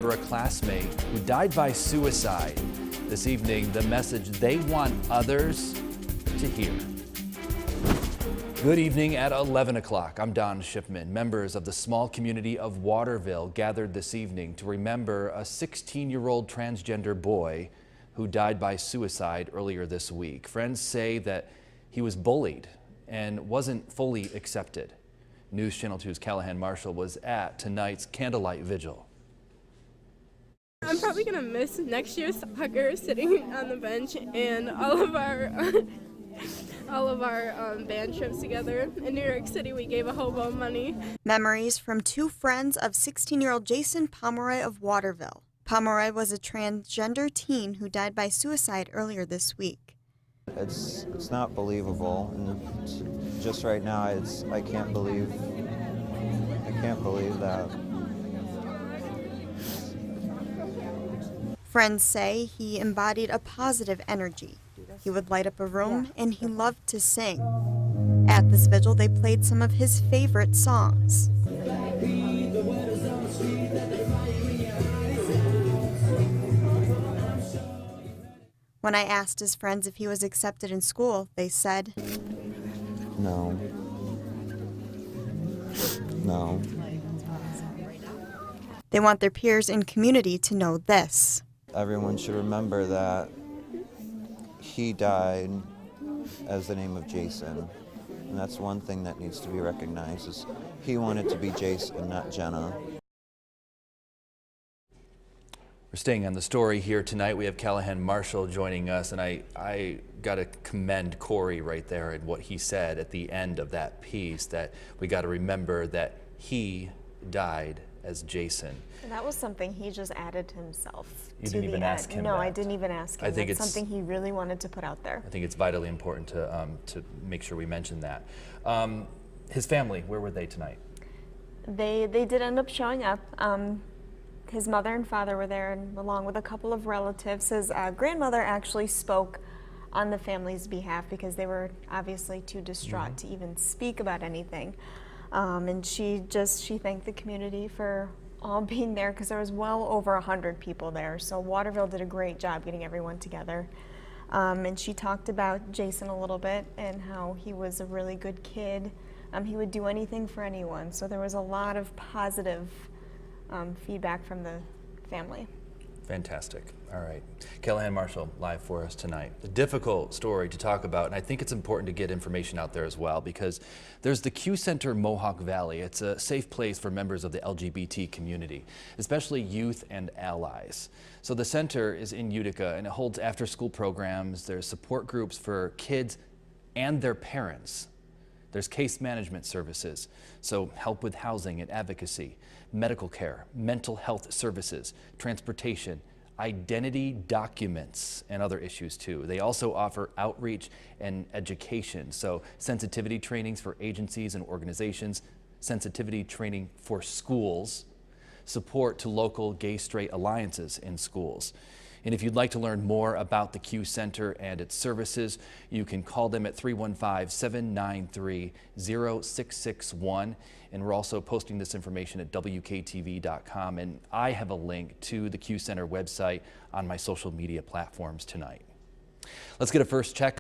remember a classmate who died by suicide. This evening, the message they want others to hear. Good evening at 11 o'clock. I'm Don Shipman. Members of the small community of Waterville gathered this evening to remember a 16-year-old transgender boy who died by suicide earlier this week. Friends say that he was bullied and wasn't fully accepted. News Channel 2's Callahan Marshall was at tonight's candlelight vigil. I'm probably going to miss next year's soccer, sitting on the bench, and all of our band trips together. In New York City, we gave a hobo money. Memories from two friends of 16-year-old Jason Pomeroy of Waterville. Pomeroy was a transgender teen who died by suicide earlier this week. It's not believable, and just right now, I can't believe that. Friends say he embodied a positive energy. He would light up a room, and he loved to sing. At this vigil, they played some of his favorite songs. When I asked his friends if he was accepted in school, they said, No. They want their peers and community to know this. Everyone should remember that he died as the name of Jason. And that's one thing that needs to be recognized, is he wanted to be Jason, not Jenna. We're staying on the story here tonight. We have Callahan Marshall joining us, and I got to commend Corey right there and what he said at the end of that piece, that we got to remember that he died as Jason. And that was something he just added to himself. You didn't even ask him No, that. I didn't even ask him. I think it's something he really wanted to put out there. I think it's vitally important to make sure we mention that. His family, where were they tonight? They did end up showing up. His mother and father were there, and along with a couple of relatives. His grandmother actually spoke on the family's behalf because they were obviously too distraught to even speak about anything. And she thanked the community for all being there, because there was well over 100 people there. So Waterville did a great job getting everyone together. And she talked about Jason a little bit and how he was a really good kid. He would do anything for anyone. So there was a lot of positive feedback from the family. Fantastic. All right. Callahan Marshall live for us tonight. A difficult story to talk about, and I think it's important to get information out there as well, because there's the Q Center Mohawk Valley. It's a safe place for members of the LGBT community, especially youth and allies. So the center is in Utica, and it holds after-school programs. There's support groups for kids and their parents. There's case management services, so help with housing and advocacy, medical care, mental health services, transportation, identity documents, and other issues too. They also offer outreach and education, so sensitivity trainings for agencies and organizations, sensitivity training for schools, support to local gay-straight alliances in schools. And if you'd like to learn more about the Q Center and its services, you can call them at 315-793-0661. And we're also posting this information at WKTV.com. And I have a link to the Q Center website on my social media platforms tonight. Let's get a first check